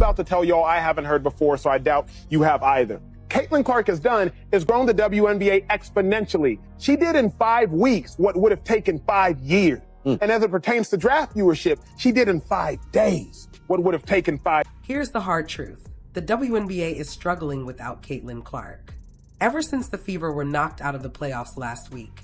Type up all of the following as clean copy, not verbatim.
About to tell y'all I haven't heard before, so I doubt you have either. Caitlin Clark has done is grown the WNBA exponentially. She did in 5 weeks what would have taken 5 years. And as it pertains to draft viewership, she did in 5 days what would have taken 5. Here's the hard truth. The WNBA is struggling without Caitlin Clark. Ever since the Fever were knocked out of the playoffs last week,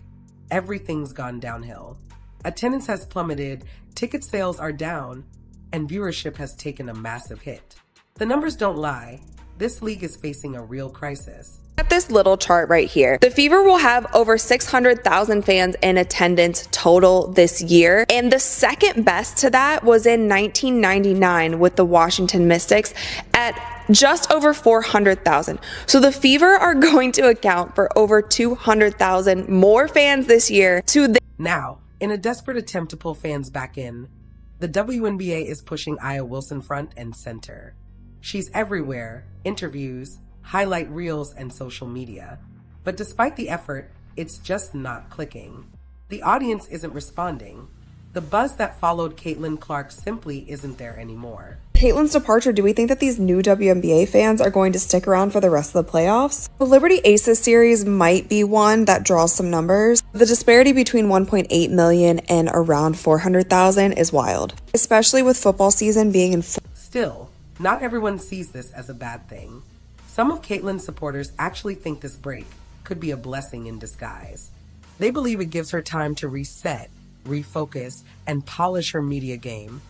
everything's gone downhill. Attendance has plummeted, ticket sales are down, and viewership has taken a massive hit. The numbers don't lie. This league is facing a real crisis. At this little chart right here, the Fever will have over 600,000 fans in attendance total this year. And the second best to that was in 1999 with the Washington Mystics at just over 400,000. So the Fever are going to account for over 200,000 more fans this year Now, in a desperate attempt to pull fans back in, the WNBA is pushing Aya Wilson front and center. She's everywhere, interviews, highlight reels, and social media. But despite the effort, it's just not clicking. The audience isn't responding. The buzz that followed Caitlin Clark simply isn't there anymore. Caitlin's departure, do we think that these new WNBA fans are going to stick around for the rest of the playoffs? The Liberty Aces series might be one that draws some numbers. The disparity between 1.8 million and around 400,000 is wild, especially with football season being in Still, not everyone sees this as a bad thing. Some of Caitlin's supporters actually think this break could be a blessing in disguise. They believe it gives her time to reset, refocus, and polish her media game,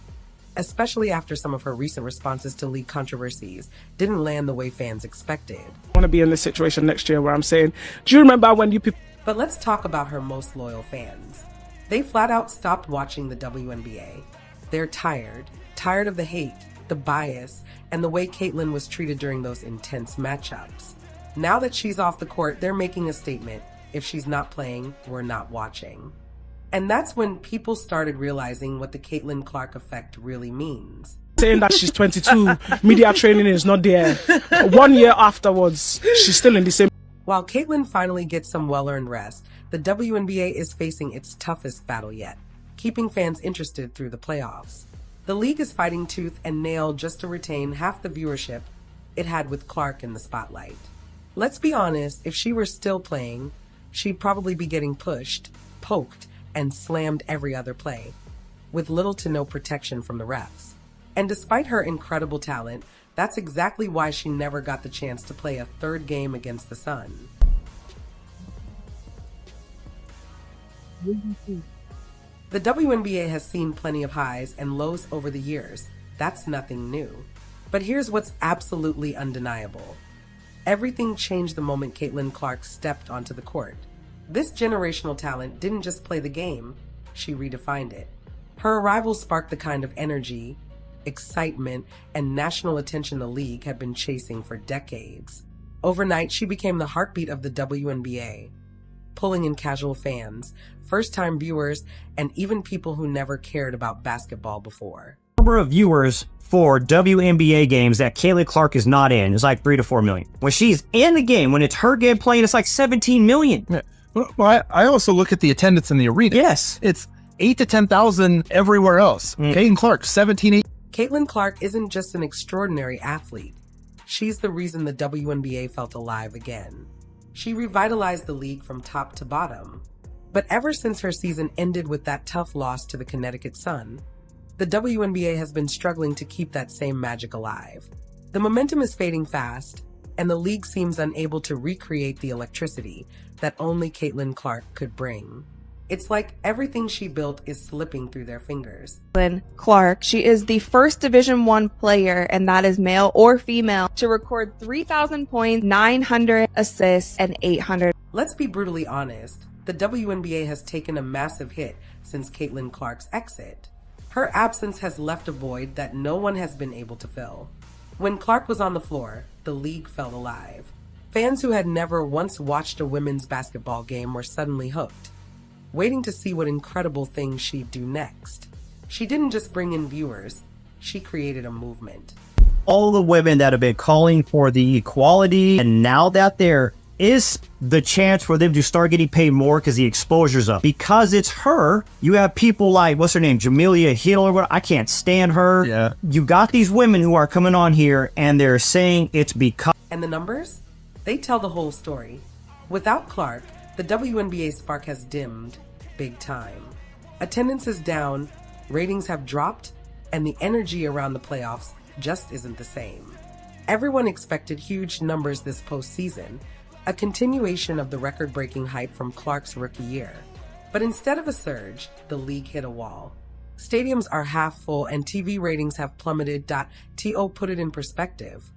especially after some of her recent responses to league controversies didn't land the way fans expected. I want to be in this situation next year where I'm saying, do you remember when you people... But let's talk about her most loyal fans. They flat out stopped watching the WNBA. They're tired of the hate, the bias, and the way Caitlin was treated during those intense matchups. Now that she's off the court, they're making a statement. If she's not playing, we're not watching. And that's when people started realizing what the Caitlin Clark effect really means. Saying that she's 22, media training is not there. 1 year afterwards, she's still in the same... While Caitlin finally gets some well-earned rest, the WNBA is facing its toughest battle yet, keeping fans interested through the playoffs. The league is fighting tooth and nail just to retain half the viewership it had with Clark in the spotlight. Let's be honest, if she were still playing, she'd probably be getting pushed, poked, and slammed every other play, with little to no protection from the refs. And despite her incredible talent, that's exactly why she never got the chance to play a third game against the Sun. The WNBA has seen plenty of highs and lows over the years. That's nothing new. But here's what's absolutely undeniable. Everything changed the moment Caitlin Clark stepped onto the court. This generational talent didn't just play the game, she redefined it. Her arrival sparked the kind of energy, excitement, and national attention the league had been chasing for decades. Overnight, she became the heartbeat of the WNBA, pulling in casual fans, first-time viewers, and even people who never cared about basketball before. Number of viewers for WNBA games that Caitlin Clark is not in is like 3 to 4 million. When she's in the game, when it's her game playing, it's like 17 million. Yeah. Well, I also look at the attendance in the arena. Yes. It's 8 to 10,000 everywhere else. Caitlin Clark, 17. Caitlin Clark isn't just an extraordinary athlete. She's the reason the WNBA felt alive again. She revitalized the league from top to bottom. But ever since her season ended with that tough loss to the Connecticut Sun, the WNBA has been struggling to keep that same magic alive. The momentum is fading fast, and the league seems unable to recreate the electricity that only Caitlin Clark could bring. It's like everything she built is slipping through their fingers. Caitlin Clark, she is the first Division I player, and that is male or female, to record 3,000 points, 900 assists, and 800. Let's be brutally honest. The WNBA has taken a massive hit since Caitlin Clark's exit. Her absence has left a void that no one has been able to fill. When Clark was on the floor, the league felt alive. Fans who had never once watched a women's basketball game were suddenly hooked, waiting to see what incredible things she'd do next. She didn't just bring in viewers, she created a movement. All the women that have been calling for the equality, and now that they're is the chance for them to start getting paid more because the exposure's up. Because it's her, you have people like, what's her name, Jamelia Hill or what? I can't stand her. Yeah. You got these women who are coming on here and they're saying it's because. And the numbers? They tell the whole story. Without Clark, the WNBA spark has dimmed big time. Attendance is down, ratings have dropped, and the energy around the playoffs just isn't the same. Everyone expected huge numbers this postseason, a continuation of the record-breaking hype from Clark's rookie year. But instead of a surge, the league hit a wall. Stadiums are half full and TV ratings have plummeted. To put it in perspective,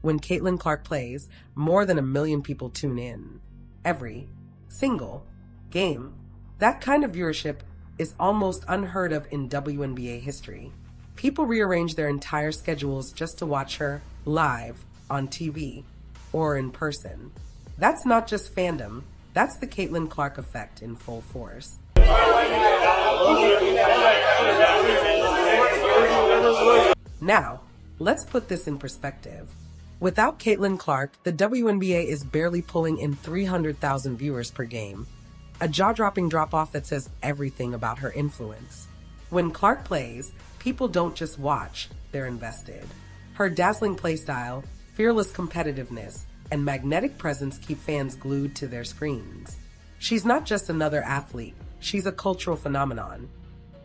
when Caitlin Clark plays, more than 1 million people tune in. Every single game. That kind of viewership is almost unheard of in WNBA history. People rearrange their entire schedules just to watch her live on TV or in person. That's not just fandom, that's the Caitlin Clark effect in full force. Now, let's put this in perspective. Without Caitlin Clark, the WNBA is barely pulling in 300,000 viewers per game. A jaw-dropping drop-off that says everything about her influence. When Clark plays, people don't just watch, they're invested. Her dazzling playstyle, fearless competitiveness, and magnetic presence keep fans glued to their screens. She's not just another athlete, she's a cultural phenomenon.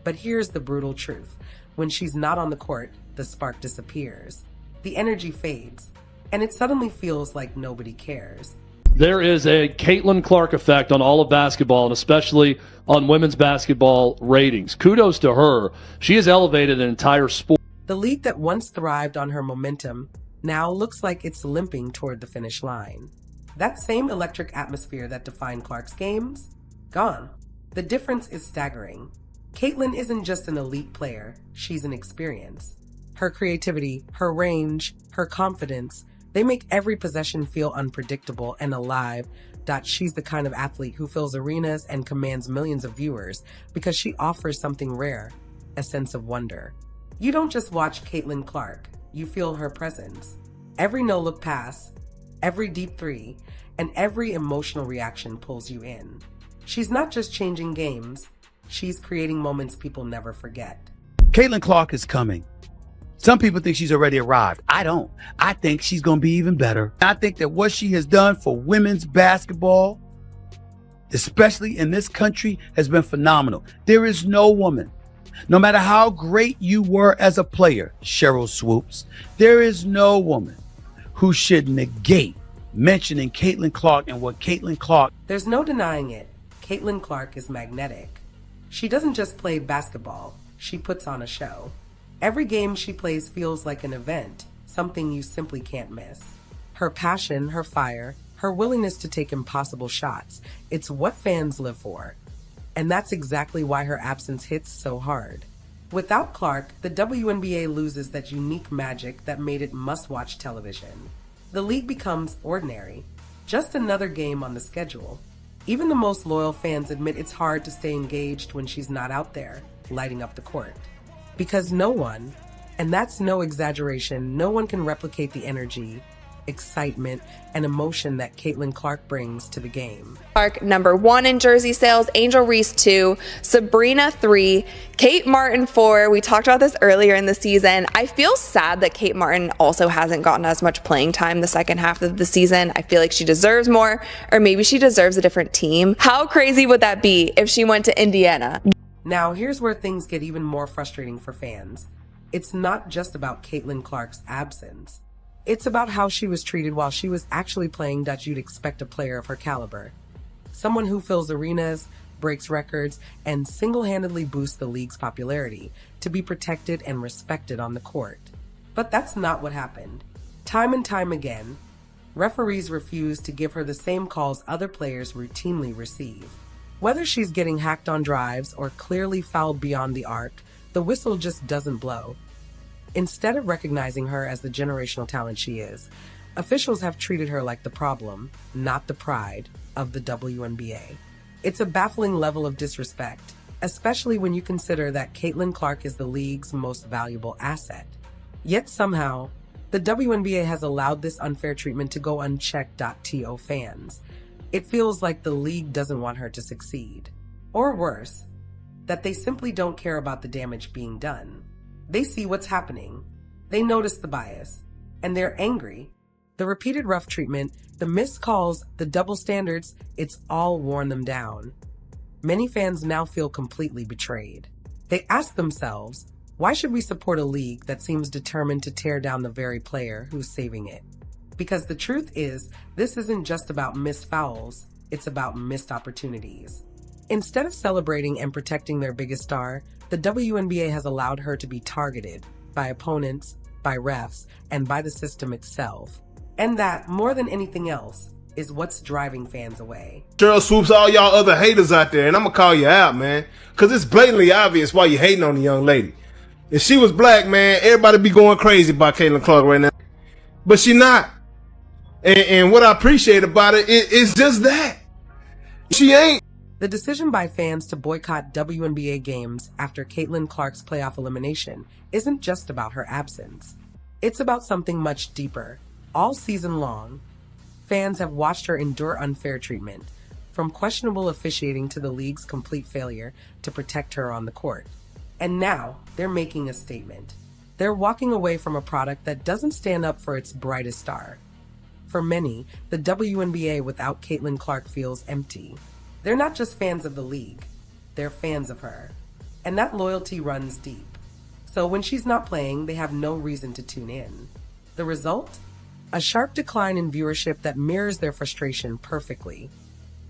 But here's the brutal truth. When she's not on the court, the spark disappears. The energy fades, and it suddenly feels like nobody cares. There is a Caitlin Clark effect on all of basketball, and especially on women's basketball ratings. Kudos to her. She has elevated an entire sport. The league that once thrived on her momentum now looks like it's limping toward the finish line. That same electric atmosphere that defined Clark's games? Gone. The difference is staggering. Caitlin isn't just an elite player, she's an experience. Her creativity, her range, her confidence, they make every possession feel unpredictable and alive. She's the kind of athlete who fills arenas and commands millions of viewers because she offers something rare, a sense of wonder. You don't just watch Caitlin Clark, you feel her presence. Every no-look pass, every deep three, and every emotional reaction pulls you in. She's not just changing games, she's creating moments people never forget. Caitlin Clark is coming. Some people think she's already arrived. I don't. I think she's going to be even better. I think that what she has done for women's basketball, especially in this country, has been phenomenal. There is no woman, no matter how great you were as a player, Cheryl Swoops, there is no woman who should negate mentioning Caitlin Clark and what Caitlin Clark. There's no denying it. Caitlin Clark is magnetic. She doesn't just play basketball, she puts on a show. Every game she plays feels like an event, something you simply can't miss. Her passion, her fire, her willingness to take impossible shots, it's what fans live for. And that's exactly why her absence hits so hard. Without Clark, the WNBA loses that unique magic that made it must-watch television. The league becomes ordinary, just another game on the schedule. Even the most loyal fans admit it's hard to stay engaged when she's not out there, lighting up the court. Because no one, and that's no exaggeration, no one can replicate the energy, excitement, and emotion that Caitlin Clark brings to the game. Clark, #1 in jersey sales, Angel Reese 2, Sabrina 3, Kate Martin 4. We talked about this earlier in the season. I feel sad that Kate Martin also hasn't gotten as much playing time the second half of the season. I feel like she deserves more, or maybe she deserves a different team. How crazy would that be if she went to Indiana? Now, here's where things get even more frustrating for fans. It's not just about Caitlin Clark's absence. It's about how she was treated while she was actually playing that you'd expect a player of her caliber. Someone who fills arenas, breaks records, and single-handedly boosts the league's popularity to be protected and respected on the court. But that's not what happened. Time and time again, referees refuse to give her the same calls other players routinely receive. Whether she's getting hacked on drives or clearly fouled beyond the arc, the whistle just doesn't blow. Instead of recognizing her as the generational talent she is, officials have treated her like the problem, not the pride, of the WNBA. It's a baffling level of disrespect, especially when you consider that Caitlin Clark is the league's most valuable asset. Yet somehow, The WNBA has allowed this unfair treatment to go unchecked. To fans, it feels like the league doesn't want her to succeed. Or worse, that they simply don't care about the damage being done. They see what's happening. They notice the bias. And they're angry. The repeated rough treatment, the missed calls, the double standards, it's all worn them down. Many fans now feel completely betrayed. They ask themselves, why should we support a league that seems determined to tear down the very player who's saving it? Because the truth is, this isn't just about missed fouls, it's about missed opportunities. Instead of celebrating and protecting their biggest star, the WNBA has allowed her to be targeted by opponents, by refs, and by the system itself. And that, more than anything else, is what's driving fans away. Cheryl Swoops, all y'all other haters out there, and I'm gonna call you out, man, because it's blatantly obvious why you hating on the young lady. If she was black, man, everybody be going crazy about Caitlin Clark right now. But she not. And what I appreciate about it is just that. She ain't. The decision by fans to boycott WNBA games after Caitlin Clark's playoff elimination isn't just about her absence. It's about something much deeper. All season long, fans have watched her endure unfair treatment, from questionable officiating to the league's complete failure to protect her on the court. And now, they're making a statement. They're walking away from a product that doesn't stand up for its brightest star. For many, the WNBA without Caitlin Clark feels empty. They're not just fans of the league, they're fans of her. And that loyalty runs deep. So when she's not playing, they have no reason to tune in. The result? A sharp decline in viewership that mirrors their frustration perfectly.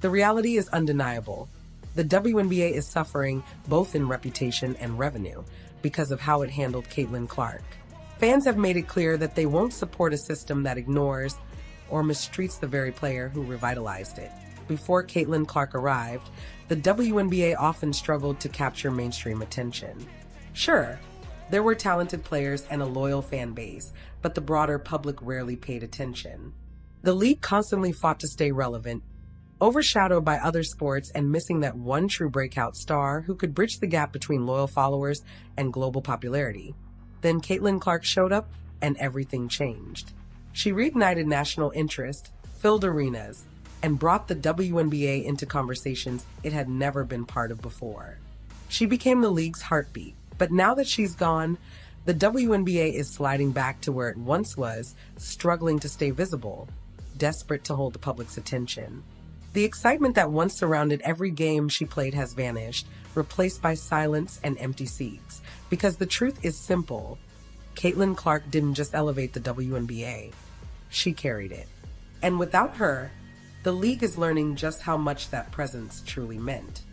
The reality is undeniable. The WNBA is suffering both in reputation and revenue because of how it handled Caitlin Clark. Fans have made it clear that they won't support a system that ignores or mistreats the very player who revitalized it. Before Caitlin Clark arrived, the WNBA often struggled to capture mainstream attention. Sure, there were talented players and a loyal fan base, but the broader public rarely paid attention. The league constantly fought to stay relevant, overshadowed by other sports and missing that one true breakout star who could bridge the gap between loyal followers and global popularity. Then Caitlin Clark showed up and everything changed. She reignited national interest, filled arenas, and brought the WNBA into conversations it had never been part of before. She became the league's heartbeat, but now that she's gone, the WNBA is sliding back to where it once was, struggling to stay visible, desperate to hold the public's attention. The excitement that once surrounded every game she played has vanished, replaced by silence and empty seats. Because the truth is simple. Caitlin Clark didn't just elevate the WNBA. She carried it. And without her, the league is learning just how much that presence truly meant.